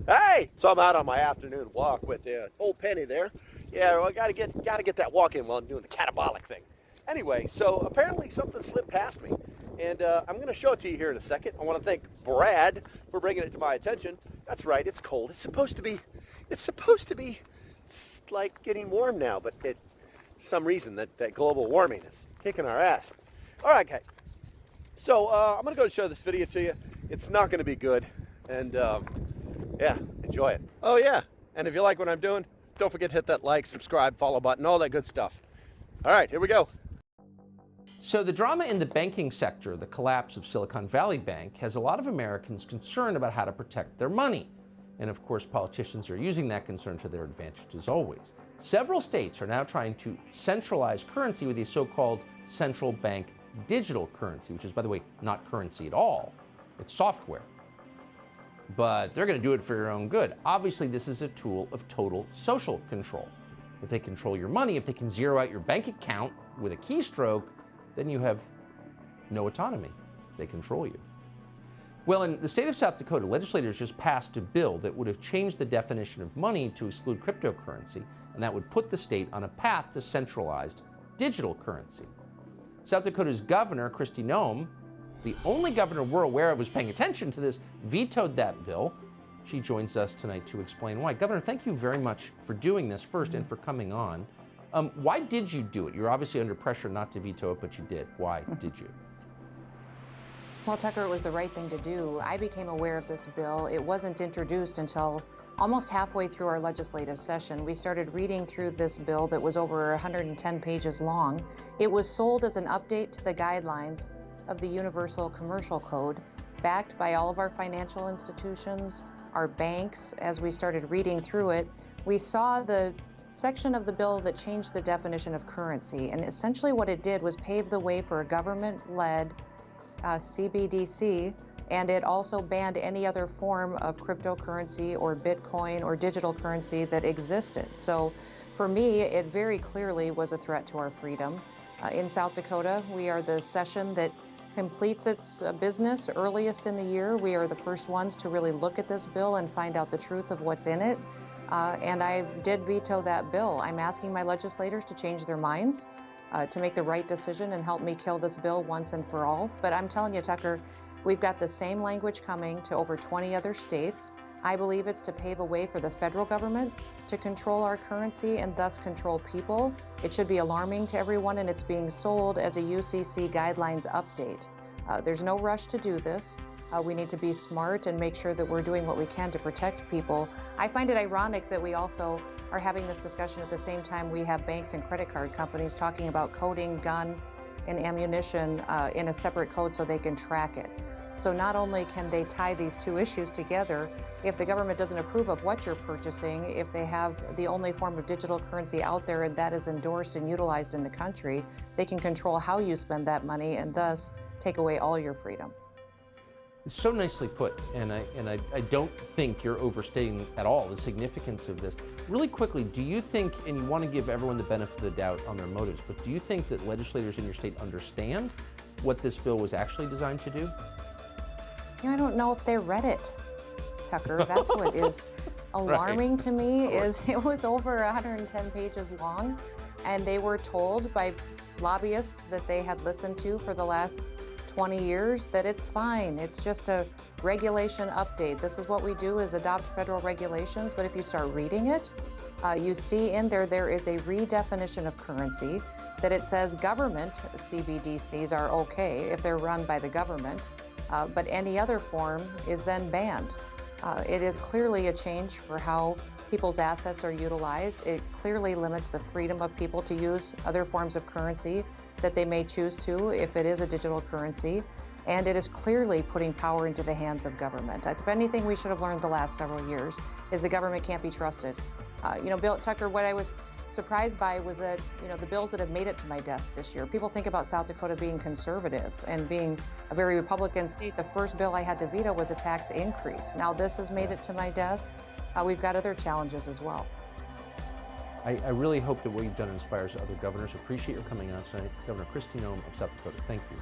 Hey, so I'm out on my afternoon walk with old Penny there. Yeah, well, I gotta get that walk in while I'm doing the catabolic thing. Anyway, so apparently something slipped past me, and I'm gonna show it to you here in a second. I want to thank Brad for bringing it to my attention. That's right, it's cold. It's supposed to be like getting warm now, but for some reason that global warming is kicking our ass. All right, guys. So I'm gonna go show this video to you. It's not gonna be good, and yeah, enjoy it. Oh yeah, and if you like what I'm doing, don't forget to hit that like, subscribe, follow button, all that good stuff. All right, here we go. So the drama in the banking sector, the collapse of Silicon Valley Bank, has a lot of Americans concerned about how to protect their money. And of course, politicians are using that concern to their advantage as always. Several states are now trying to centralize currency with a so-called central bank digital currency, which is, by the way, not currency at all. It's software. But they're going to do it for your own good. Obviously, this is a tool of total social control. If they control your money, if they can zero out your bank account with a keystroke, then you have no autonomy. They control you. Well, in the state of South Dakota, legislators just passed a bill that would have changed the definition of money to exclude cryptocurrency, and that would put the state on a path to centralized digital currency. South Dakota's governor, Kristi Noem, the only governor we're aware of who's paying attention to this, vetoed that bill. She joins us tonight to explain why. Governor, thank you very much for doing this first and for coming on. Why did you do it? You're obviously under pressure not to veto it, but you did. Why did you? Well, Tucker, it was the right thing to do. I became aware of this bill. It wasn't introduced until almost halfway through our legislative session. We started reading through this bill that was over 110 pages long. It was sold as an update to the guidelines of the Universal Commercial Code, backed by all of our financial institutions, our banks. As we started reading through it, we saw the section of the bill that changed the definition of currency. And essentially what it did was pave the way for a government-led CBDC, and it also banned any other form of cryptocurrency or Bitcoin or digital currency that existed. So for me, it very clearly was a threat to our freedom. In South Dakota, we are the session that completes its business earliest in the year. We are the first ones to really look at this bill and find out the truth of what's in it. And I did veto that bill. I'm asking my legislators to change their minds, to make the right decision and help me kill this bill once and for all. But I'm telling you, Tucker, we've got the same language coming to over 20 other states. I believe it's to pave a way for the federal government to control our currency and thus control people. It should be alarming to everyone, and it's being sold as a UCC guidelines update. There's no rush to do this. We need to be smart and make sure that we're doing what we can to protect people. I find it ironic that we also are having this discussion at the same time we have banks and credit card companies talking about coding gun and ammunition in a separate code so they can track it. So not only can they tie these two issues together, if the government doesn't approve of what you're purchasing, if they have the only form of digital currency out there and that is endorsed and utilized in the country, they can control how you spend that money and thus take away all your freedom. It's so nicely put, and I don't think you're overstating at all the significance of this. Really quickly, do you think, and you want to give everyone the benefit of the doubt on their motives, but do you think that legislators in your state understand what this bill was actually designed to do? You know, I don't know if they read it, Tucker. That's what is alarming to me, is it was over 110 pages long, and they were told by lobbyists that they had listened to for the last 20 years that it's fine. It's just a regulation update. This is what we do, is adopt federal regulations. But if you start reading it, you see in there is a redefinition of currency, that it says government CBDCs are okay if they're run by the government, but any other form is then banned. It is clearly a change for how people's assets are utilized. It clearly limits the freedom of people to use other forms of currency that they may choose to if it is a digital currency. And it is clearly putting power into the hands of government. If anything we should have learned the last several years is the government can't be trusted. Bill Tucker, what I was surprised by was that, the bills that have made it to my desk this year, people think about South Dakota being conservative and being a very Republican state. The first bill I had to veto was a tax increase. Now this has made it to my desk. We've got other challenges as well. I really hope that what you've done inspires other governors. Appreciate your coming on tonight. Governor Kristi Noem of South Dakota. Thank you.